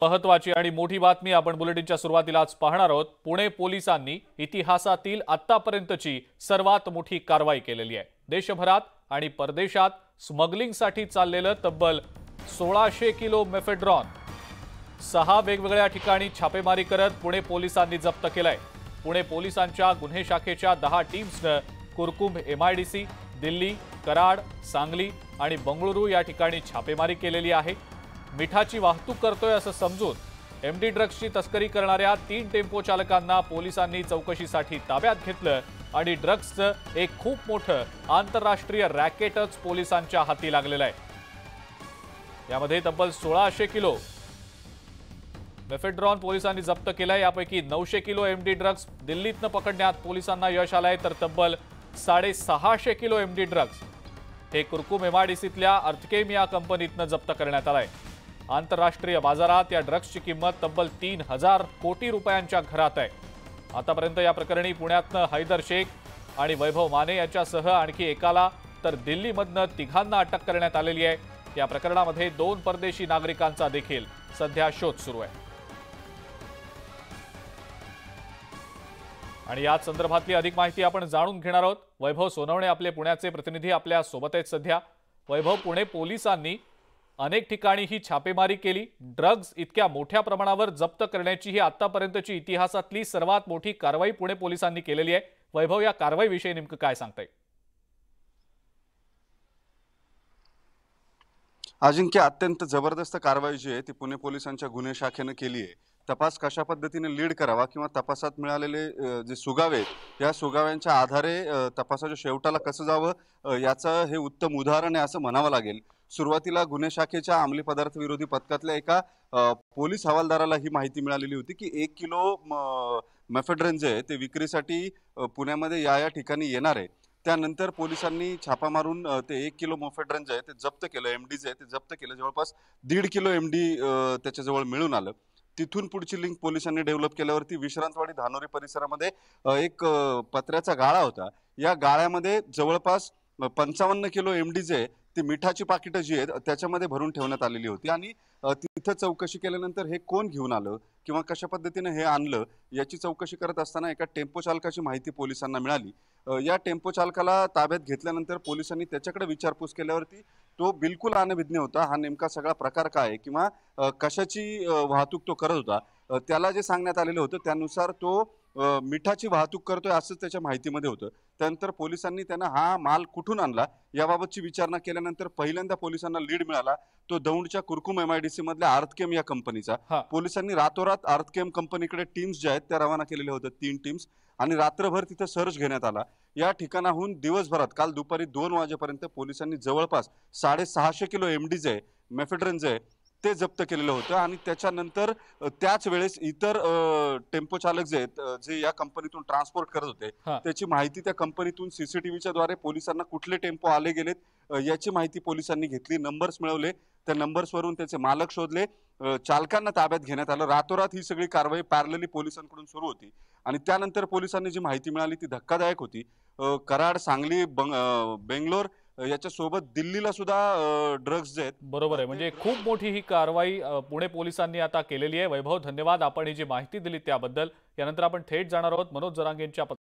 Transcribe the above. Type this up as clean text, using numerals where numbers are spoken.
महत्वाची आणि मोठी बातमी आपण बुलेटिनच्या सुरुवातीलाच पाहणार आहोत। पुणे पोलिसांनी इतिहासातील आतापर्यंतची सर्वात मोठी कारवाई केलेली आहे। देशभरात आणि परदेशात स्मगलिंगसाठी चाललेलं तब्बल 1600 किलो मेफेड्रॉन 6 वेगवेगळ्या ठिकाणी छापेमारी करत पुणे पोलिसांनी जप्त केलंय। पुणे पोलिसांच्या गुन्हे शाखेच्या 10 टीम्सने कुरकुम एमआयडीसी, दिल्ली, कराड, सांगली आणि बंगळुरू या ठिकाणी छापेमारी केलेली आहे। मिठाची वाहतूक करतोय असं समजून एमडी ड्रग्सची तस्करी करणाऱ्या 3 टेम्पो चालकांना पोलिसांनी चौकशीसाठी ताब्यात घेतलं आणि ड्रग्सचं एक खूप मोठं आंतरराष्ट्रीय रॅकेटच पोलिसांच्या हाती लागलेलं आहे। यामध्ये तब्बल 1600 किलो मेफेड्रॉन पोलिसांनी जप्त केलाय। यापैकी 900 किलो एमडी ड्रग्स दिल्लीतनं पकडण्यात पोलिसांना यश आलंय, तर तब्बल 650 किलो एमडी ड्रग्स हे कुरकुम एमआयडीसीतल्या अर्थकेम या कंपनीतनं जप्त करण्यात आलंय। आंतरराष्ट्रीय बाजारात या ड्रग्सची किंमत तब्बल 3000 कोटी रुपयांच्या घरात आहे। आतापर्यंत या प्रकरणी पुण्यातनं हैदर शेख आणि वैभव माने यांच्यासह आणखी एकाला तर दिल्लीमधनं तिघांना अटक करण्यात आलेली आहे। या प्रकरणामध्ये 2 परदेशी नागरिकांचा देखील सध्या शोध सुरू आहे आणि याच संदर्भातली अधिक माहिती आपण जाणून घेणार आहोत। वैभव सोनवणे आपले पुण्याचे प्रतिनिधी आपल्या सोबत आहेत सध्या। वैभव, पुणे पोलिसांनी अनेक ठिकाणी ही छापेमारी केली, ड्रग्ज इतक्या मोठ्या प्रमाणावर जप्त करण्याची ही आतापर्यंतची इतिहासातली सर्वात मोठी कारवाई पुणे पोलिसांनी केलेली आहे। वैभव, या कारवाईविषयी नेमकं काय सांगताय? अजिंक्य, अत्यंत जबरदस्त कारवाई जी आहे ती पुणे पोलिसांच्या गुन्हे शाखेने केली आहे। तपास कशा पद्धतीने लीड करावा किंवा तपासात मिळालेले जे सुगावे या सुगाव्यांच्या आधारे तपासाच्या शेवटाला कसं जावं याचं हे उत्तम उदाहरण आहे असं म्हणावं लागेल। सुरुवातीला गुन्हे शाखेच्या अंमली पदार्थ विरोधी पथकातल्या एका पोलीस हवालदाराला ही माहिती मिळालेली होती की 1 किलो मेफेड्रॉन जे आहे ते विक्रीसाठी पुण्यामध्ये या ठिकाणी येणार आहे। त्यानंतर पोलिसांनी छापा मारून ते 1 किलो मेफेड्रॉन जे आहे ते जप्त केलं, एमडी जे आहे ते जप्त केलं। जवळपास 1.5 किलो एमडी त्याच्याजवळ मिळून आलं। तिथून पुढची लिंक पोलिसांनी डेव्हलप केल्यावरती विश्रांतवाडी धानोरी परिसरामध्ये एक पत्र्याचा गाळा होता। या गाळ्यामध्ये जवळपास 55 किलो एमडी जे ती मिठाची पाकिटं जी आहेत त्याच्यामध्ये भरून ठेवण्यात आलेली होती आणि तिथं चौकशी केल्यानंतर हे कोण घेऊन आलं किंवा कशा पद्धतीने हे आणलं याची चौकशी करत असताना एका टेम्पो चालकाची माहिती पोलिसांना मिळाली। या टेम्पो चालकाला ताब्यात घेतल्यानंतर पोलिसांनी त्याच्याकडे विचारपूस केल्यावरती तो बिलकुल अनभिज्ञ होता। हा नेमका सगळा प्रकार काय आहे किंवा कशाची वाहतूक तो करत होता, त्याला जे सांगण्यात आलेलं होतं त्यानुसार तो मिठाची वाहतूक करतोय असंच त्याच्या माहितीमध्ये होतं। त्यानंतर पोलिसांनी त्यांना हा माल कुठून आणला याबाबतची विचारणा केल्यानंतर पहिल्यांदा पोलिसांना लीड मिळाला तो दौंडच्या कुरकुम एमआयडीसी मधल्या अर्थकेम या कंपनीचा। पोलिसांनी रातोरात अर्थकेम कंपनीकडे टीम्स ज्या आहेत त्या रवाना केलेल्या होत्या, 3 टीम्स, आणि रात्रभर तिथं सर्च घेण्यात आला। या ठिकाणाहून दिवसभरात काल दुपारी 2 वाजेपर्यंत पोलिसांनी जवळपास 650 किलो एमडी जे मेफेड्रॉन जे ते जप्त केलेलं होतं आणि त्याच्यानंतर त्याच वेळेस इतर टेम्पो चालक जे आहेत जे या कंपनीतून ट्रान्सपोर्ट करत होते त्याची माहिती त्या कंपनीतून सीसीटीव्हीच्या द्वारे पोलिसांना कुठले टेम्पो आले गेलेत याची माहिती पोलिसांनी घेतली, नंबर्स मिळवले, त्या नंबर्सवरून त्याचे मालक शोधले, चालकांना ताब्यात घेण्यात आलं। रातोरात ही सगळी कारवाई पॅरलली पोलिसांकडून सुरू होती आणि त्यानंतर पोलिसांनी जी माहिती मिळाली ती धक्कादायक होती। कराड, सांगली, बेंगलोर याच्यासोबत दिल्लीला सुद्धा ड्रग्स जे आहेत। बरोबर आहे, म्हणजे खूप मोठी ही कारवाई पुणे पोलिसांनी आता केलेली आहे। वैभव, धन्यवाद आपण ही जी माहिती दिली त्याबद्दल। यानंतर आपण थेट जाणार आहोत मनोज जरांगेंच्या